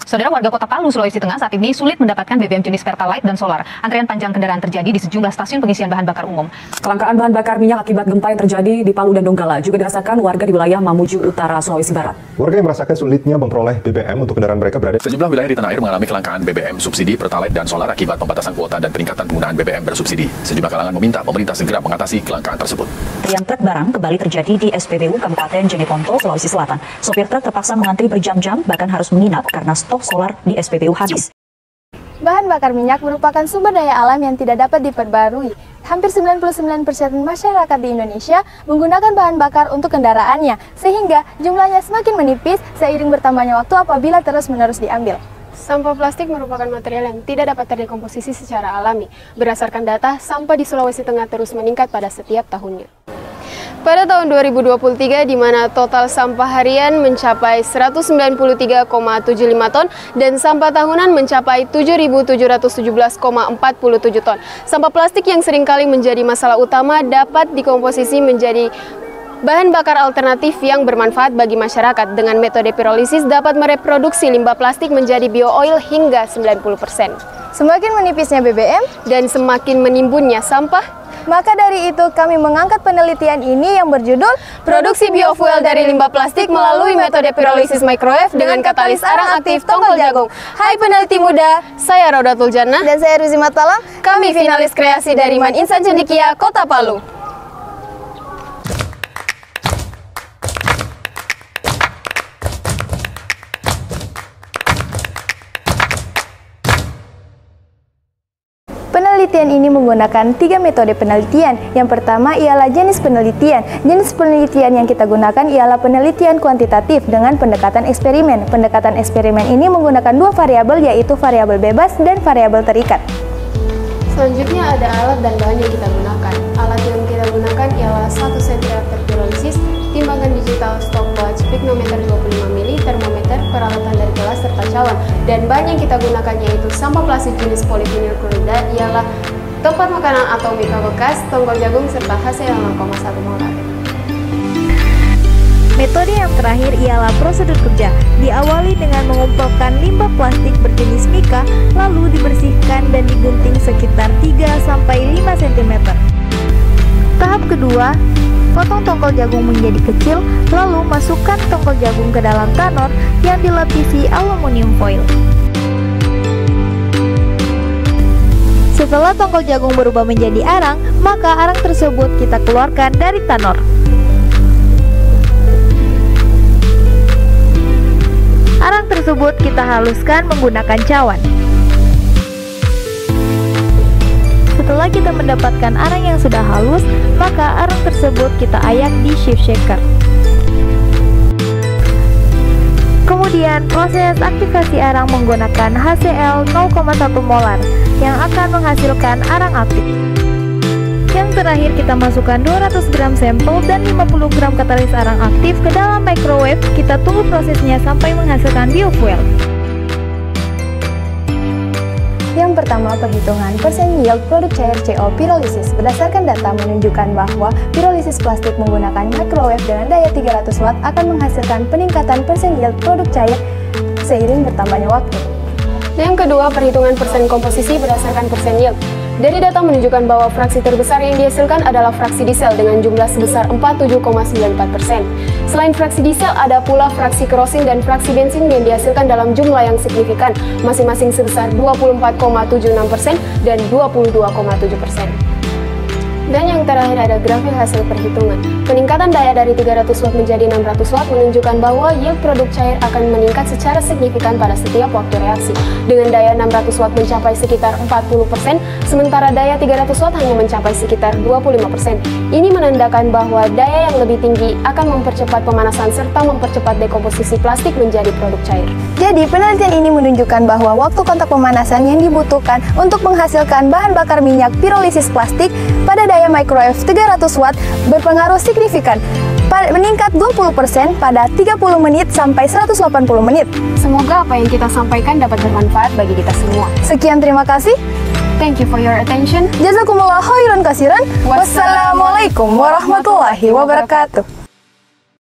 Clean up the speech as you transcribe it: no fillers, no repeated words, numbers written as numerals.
Saudara, warga Kota Palu, Sulawesi Tengah saat ini sulit mendapatkan BBM jenis Pertalite dan solar. Antrian panjang kendaraan terjadi di sejumlah stasiun pengisian bahan bakar umum. Kelangkaan bahan bakar minyak akibat gempa yang terjadi di Palu dan Donggala juga dirasakan warga di wilayah Mamuju Utara, Sulawesi Barat. Warga yang merasakan sulitnya memperoleh BBM untuk kendaraan mereka berada sejumlah wilayah di tanah air mengalami kelangkaan BBM subsidi Pertalite dan solar akibat pembatasan kuota dan peningkatan penggunaan BBM bersubsidi. Sejumlah kalangan meminta pemerintah segera mengatasi kelangkaan tersebut. Antrian truk barang kembali terjadi di SPBU Kabupaten Jeneponto, Sulawesi Selatan. Sopir truk terpaksa mengantri berjam-jam, bahkan harus menginap karena stok solar di SPBU habis. Bahan bakar minyak merupakan sumber daya alam yang tidak dapat diperbarui. Hampir 99% masyarakat di Indonesia menggunakan bahan bakar untuk kendaraannya, sehingga jumlahnya semakin menipis seiring bertambahnya waktu apabila terus-menerus diambil. Sampah plastik merupakan material yang tidak dapat terdekomposisi secara alami. Berdasarkan data, sampah di Sulawesi Tengah terus meningkat pada setiap tahunnya. Pada tahun 2023, di mana total sampah harian mencapai 193,75 ton dan sampah tahunan mencapai 7.717,47 ton. Sampah plastik yang seringkali menjadi masalah utama dapat dikomposisi menjadi bahan bakar alternatif yang bermanfaat bagi masyarakat. Dengan metode pirolisis dapat mereproduksi limbah plastik menjadi bio-oil hingga 90%. Semakin menipisnya BBM dan semakin menimbunnya sampah, maka dari itu kami mengangkat penelitian ini yang berjudul Produksi Biofuel dari Limbah Plastik melalui metode pirolisis microwave dengan katalis arang aktif tongkol jagung. Hai peneliti muda, saya Raudatul Jannah dan saya Ruzi Matalam. Kami finalis kreasi dari Man Insan Cendekia, Kota Palu. Penelitian ini menggunakan 3 metode penelitian. Yang pertama ialah jenis penelitian. Jenis penelitian yang kita gunakan ialah penelitian kuantitatif dengan pendekatan eksperimen. Pendekatan eksperimen ini menggunakan 2 variabel, yaitu variabel bebas dan variabel terikat. Selanjutnya ada alat dan bahan yang kita gunakan. Alat yang kita gunakan ialah 1 set reaktor pirolisis, timbangan digital, stopwatch, pignometer 25 mili, termometer, peralatan dari kelas, serta cawan. Dan bahan yang kita gunakan yaitu sampah plastik jenis polivinil klorida, ialah tempat makanan atau mika bekas, tongkol jagung, serta HCl 0,1 molar. Metode yang terakhir ialah prosedur kerja. Diawali dengan mengumpulkan limbah plastik berjenis mika, lalu dibersihkan dan digunting sekitar 3-5 cm. Tahap kedua, potong tongkol jagung menjadi kecil, lalu masukkan tongkol jagung ke dalam tanor yang dilapisi aluminium foil. Setelah tongkol jagung berubah menjadi arang, maka arang tersebut kita keluarkan dari tanor. Arang tersebut kita haluskan menggunakan cawan. Setelah kita mendapatkan arang yang sudah halus, maka arang tersebut kita ayak di shift shaker. Kemudian proses aktivasi arang menggunakan HCl 0,1 molar yang akan menghasilkan arang aktif. Yang terakhir kita masukkan 200 gram sampel dan 50 gram katalis arang aktif ke dalam microwave. Kita tunggu prosesnya sampai menghasilkan biofuel. Yang pertama, perhitungan persen yield produk cair CO pirolisis. Berdasarkan data menunjukkan bahwa pirolisis plastik menggunakan microwave dengan daya 300 watt akan menghasilkan peningkatan persen yield produk cair seiring bertambahnya waktu. Yang kedua, perhitungan persen komposisi berdasarkan persen yield. Dari data menunjukkan bahwa fraksi terbesar yang dihasilkan adalah fraksi diesel dengan jumlah sebesar 47,94%. Selain fraksi diesel, ada pula fraksi kerosin dan fraksi bensin yang dihasilkan dalam jumlah yang signifikan, masing-masing sebesar 24,76% dan 22,7%. Dan yang terakhir ada grafik hasil perhitungan. Peningkatan daya dari 300 watt menjadi 600 watt menunjukkan bahwa yield produk cair akan meningkat secara signifikan pada setiap waktu reaksi. Dengan daya 600 watt mencapai sekitar 40%, sementara daya 300 watt hanya mencapai sekitar 25%. Ini menandakan bahwa daya yang lebih tinggi akan mempercepat pemanasan serta mempercepat dekomposisi plastik menjadi produk cair. Jadi penelitian ini menunjukkan bahwa waktu kontak pemanasan yang dibutuhkan untuk menghasilkan bahan bakar minyak pirolisis plastik pada daya microwave 300 watt berpengaruh signifikan, meningkat 20% pada 30 menit sampai 180 menit. Semoga apa yang kita sampaikan dapat bermanfaat bagi kita semua. Sekian, terima kasih. Thank you for your attention. Jazakumullah khairan kasiran. Wassalamualaikum warahmatullahi wabarakatuh.